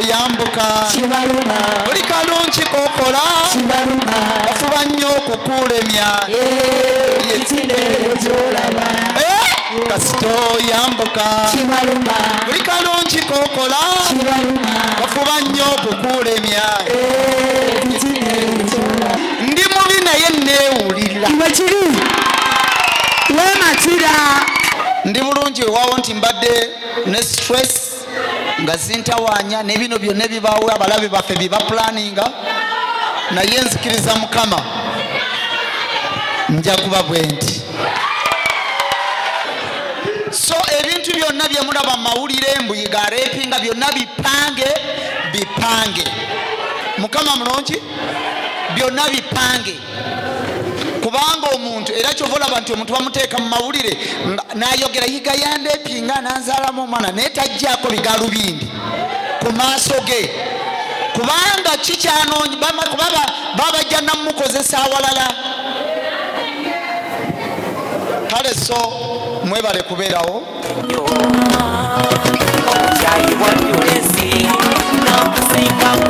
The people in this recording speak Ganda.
yambuka buli kalungi kokola bafuba nnyo okukulemya kasito yambuka buli kalungi kokola bafuba nnyo okukulemya ndi mubi naye neewulira ndi bulungi wewawo nti mbadde ne stress nga zintawaanya ne bino byonna bibaawo abalabe baffe bibapulaninga naye nzikiriza Mukama nja kuba bwe nti. So ebintu byonna bye mulaba mu mawulire mbuyiga areepinga byonna bipange Mukama mulungi byonna bipange kubanga omuntu era kyova olaba nti omuntu bamuteeka mu mawulire n'ayogera yiga yandeepinga nanzaalamu omwana naye tajjaako bigalubindi ku maaso ge kubanga kikyanoonyi babajja namukozesa awalala. Kale so mwebale kubeerawo Omukyali bw'alyolesi n'akusinga ku